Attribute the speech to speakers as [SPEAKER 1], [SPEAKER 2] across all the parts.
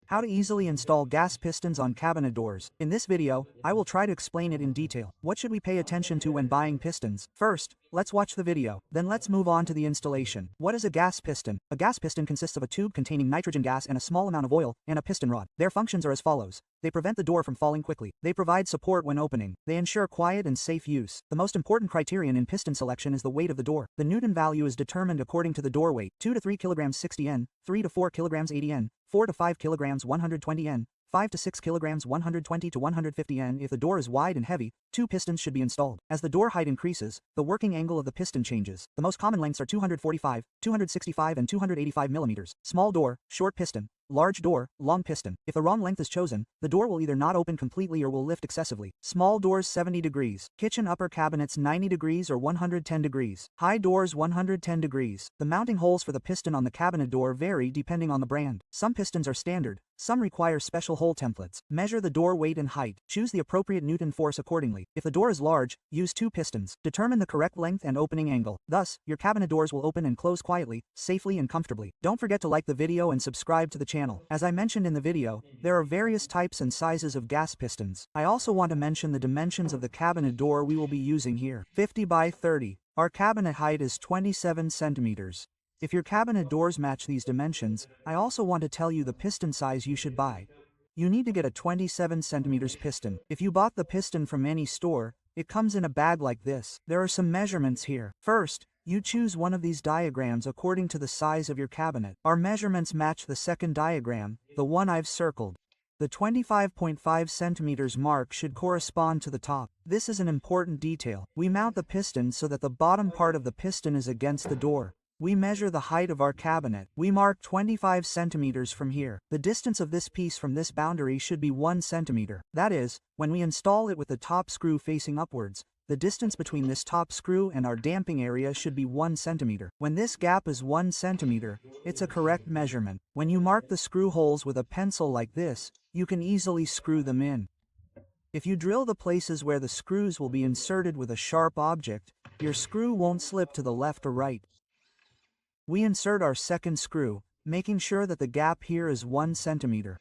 [SPEAKER 1] How to easily install gas pistons on cabinet doors. In this video, I will try to explain it in detail. What should we pay attention to when buying pistons? First, let's watch the video. Then let's move on to the installation. What is a gas piston? A gas piston consists of a tube containing nitrogen gas and a small amount of oil, and a piston rod. Their functions are as follows. They prevent the door from falling quickly. They provide support when opening. They ensure quiet and safe use. The most important criterion in piston selection is the weight of the door. The Newton value is determined according to the door weight: 2 to 3 kilograms 60 N, 3 to 4 kilograms 80 N, 4 to 5 kilograms 120 N, 5 to 6 kilograms 120 to 150 N. If the door is wide and heavy, 2 pistons should be installed. As the door height increases, the working angle of the piston changes. The most common lengths are 245, 265 and 285 millimeters. Small door, short piston. Large door, long piston. If the wrong length is chosen, the door will either not open completely or will lift excessively. Small doors 70 degrees. Kitchen upper cabinets 90 degrees or 110 degrees. High doors 110 degrees. The mounting holes for the piston on the cabinet door vary depending on the brand. Some pistons are standard. Some require special hole templates. Measure the door weight and height. Choose the appropriate Newton force accordingly. If the door is large, use 2 pistons. Determine the correct length and opening angle. Thus, your cabinet doors will open and close quietly, safely and comfortably. Don't forget to like the video and subscribe to the channel. As I mentioned in the video, there are various types and sizes of gas pistons. I also want to mention the dimensions of the cabinet door we will be using here. 50 by 30. Our cabinet height is 27 centimeters. If your cabinet doors match these dimensions, I also want to tell you the piston size you should buy. You need to get a 27 centimeters piston. If you bought the piston from any store, it comes in a bag like this. There are some measurements here. First, you choose one of these diagrams according to the size of your cabinet. Our measurements match the second diagram, the one I've circled. The 25.5 centimeters mark should correspond to the top. This is an important detail. We mount the piston so that the bottom part of the piston is against the door. We measure the height of our cabinet. We mark 25 centimeters from here. The distance of this piece from this boundary should be 1 centimeter. That is, when we install it with the top screw facing upwards, the distance between this top screw and our damping area should be 1 centimeter. When this gap is 1 centimeter, it's a correct measurement. When you mark the screw holes with a pencil like this, you can easily screw them in. If you drill the places where the screws will be inserted with a sharp object, your screw won't slip to the left or right. We insert our second screw, making sure that the gap here is 1 centimeter.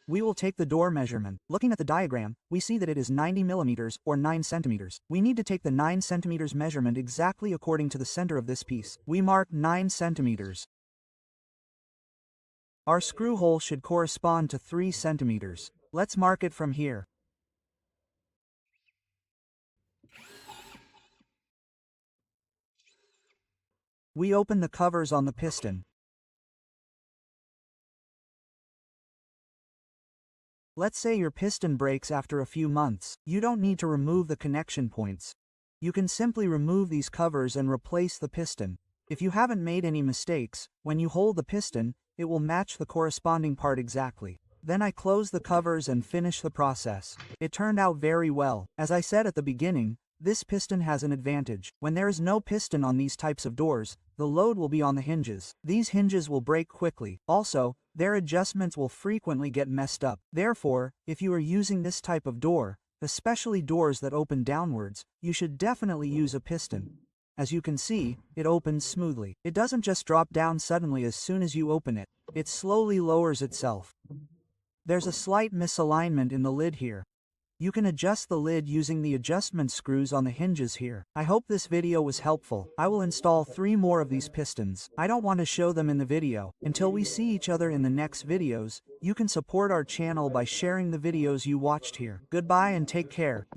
[SPEAKER 1] We will take the door measurement. Looking at the diagram, we see that it is 90 millimeters or 9 centimeters. We need to take the 9 centimeters measurement exactly according to the center of this piece. We mark 9 centimeters. Our screw hole should correspond to 3 centimeters. Let's mark it from here. We open the covers on the piston. Let's say your piston breaks after a few months. You don't need to remove the connection points. You can simply remove these covers and replace the piston. If you haven't made any mistakes, when you hold the piston, it will match the corresponding part exactly. Then I close the covers and finish the process. It turned out very well. As I said at the beginning, this piston has an advantage. When there is no piston on these types of doors, the load will be on the hinges. These hinges will break quickly. Also, their adjustments will frequently get messed up. Therefore, if you are using this type of door, especially doors that open downwards, you should definitely use a piston. As you can see, it opens smoothly. It doesn't just drop down suddenly as soon as you open it. It slowly lowers itself. There's a slight misalignment in the lid here. You can adjust the lid using the adjustment screws on the hinges here. I hope this video was helpful. I will install 3 more of these pistons. I don't want to show them in the video. Until we see each other in the next videos, you can support our channel by sharing the videos you watched here. Goodbye and take care.